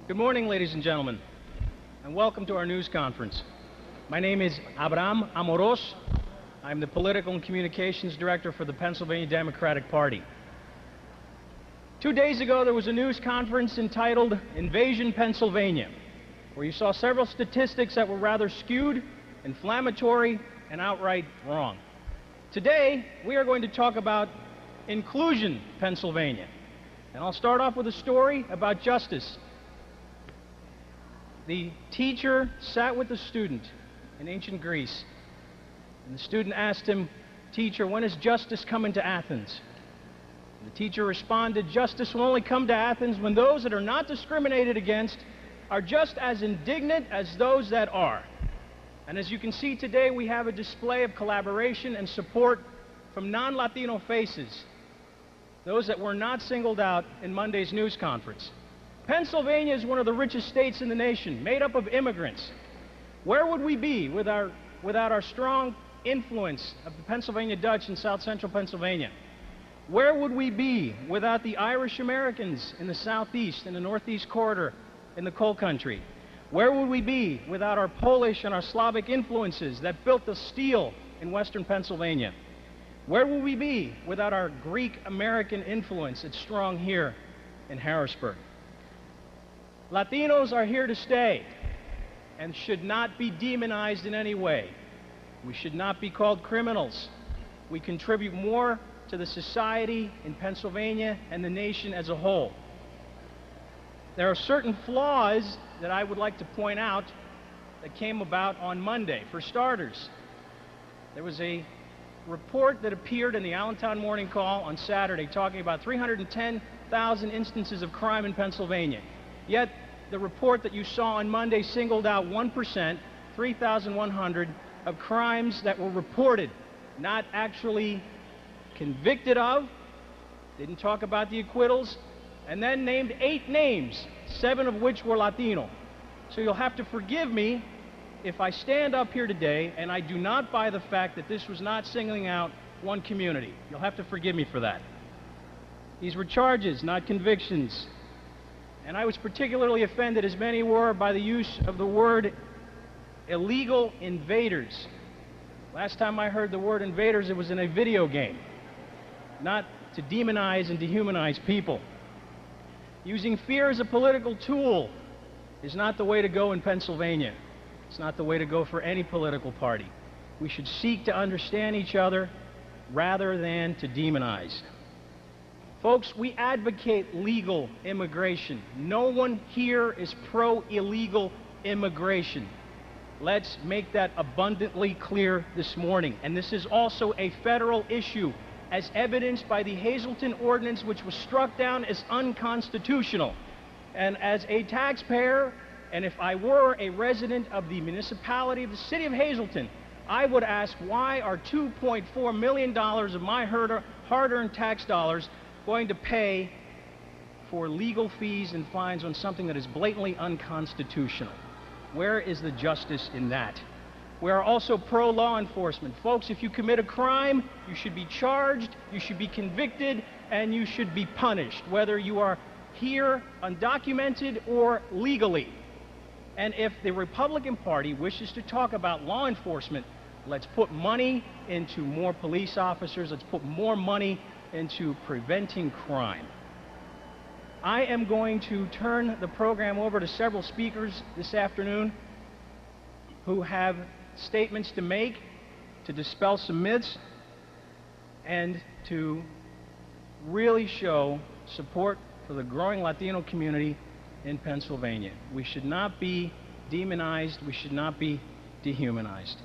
Good morning, ladies and gentlemen, and welcome to our news conference. My name is Mr.Amoros. I'm the Political and Communications Director for the Pennsylvania Democratic Party. 2 days ago, there was a news conference entitled Invasion Pennsylvania, where you saw several statistics that were rather skewed, inflammatory, and outright wrong. Today, we are going to talk about Inclusion Pennsylvania. And I'll start off with a story about justice. The teacher sat with the student in ancient Greece, and the student asked him, "Teacher, when is justice coming to Athens?" And the teacher responded, "Justice will only come to Athens when those that are not discriminated against are just as indignant as those that are." And as you can see today, we have a display of collaboration and support from non-Latino faces, those that were not singled out in Monday's news conference. Pennsylvania is one of the richest states in the nation, made up of immigrants. Where would we be without our strong influence of the Pennsylvania Dutch in South Central Pennsylvania? Where would we be without the Irish Americans in the Southeast, in the Northeast Corridor, in the coal country? Where would we be without our Polish and our Slavic influences that built the steel in Western Pennsylvania? Where would we be without our Greek American influence that's strong here in Harrisburg? Latinos are here to stay and should not be demonized in any way. We should not be called criminals. We contribute more to the society in Pennsylvania and the nation as a whole. There are certain flaws that I would like to point out that came about on Monday. For starters, there was a report that appeared in the Allentown Morning Call on Saturday talking about 310,000 instances of crime in Pennsylvania. Yet, the report that you saw on Monday singled out 1%, 3,100, of crimes that were reported, not actually convicted of, didn't talk about the acquittals, and then named 8 names, 7 of which were Latino. So you'll have to forgive me if I stand up here today and I do not buy the fact that this was not singling out one community. You'll have to forgive me for that. These were charges, not convictions. And I was particularly offended, as many were, by the use of the word illegal invaders. Last time I heard the word invaders, it was in a video game, not to demonize and dehumanize people. Using fear as a political tool is not the way to go in Pennsylvania. It's not the way to go for any political party. We should seek to understand each other rather than to demonize. Folks, we advocate legal immigration. No one here is pro-illegal immigration. Let's make that abundantly clear this morning. And this is also a federal issue, as evidenced by the Hazleton Ordinance, which was struck down as unconstitutional. And as a taxpayer, and if I were a resident of the municipality of the city of Hazleton, I would ask, why are $2.4 million of my hard-earned tax dollars going to pay for legal fees and fines on something that is blatantly unconstitutional? Where is the justice in that? We are also pro-law enforcement. Folks, if you commit a crime, you should be charged, you should be convicted, and you should be punished, whether you are here undocumented or legally. And if the Republican Party wishes to talk about law enforcement, let's put money into more police officers, let's put more money into preventing crime. I am going to turn the program over to several speakers this afternoon who have statements to make, to dispel some myths, and to really show support for the growing Latino community in Pennsylvania. We should not be demonized, we should not be dehumanized.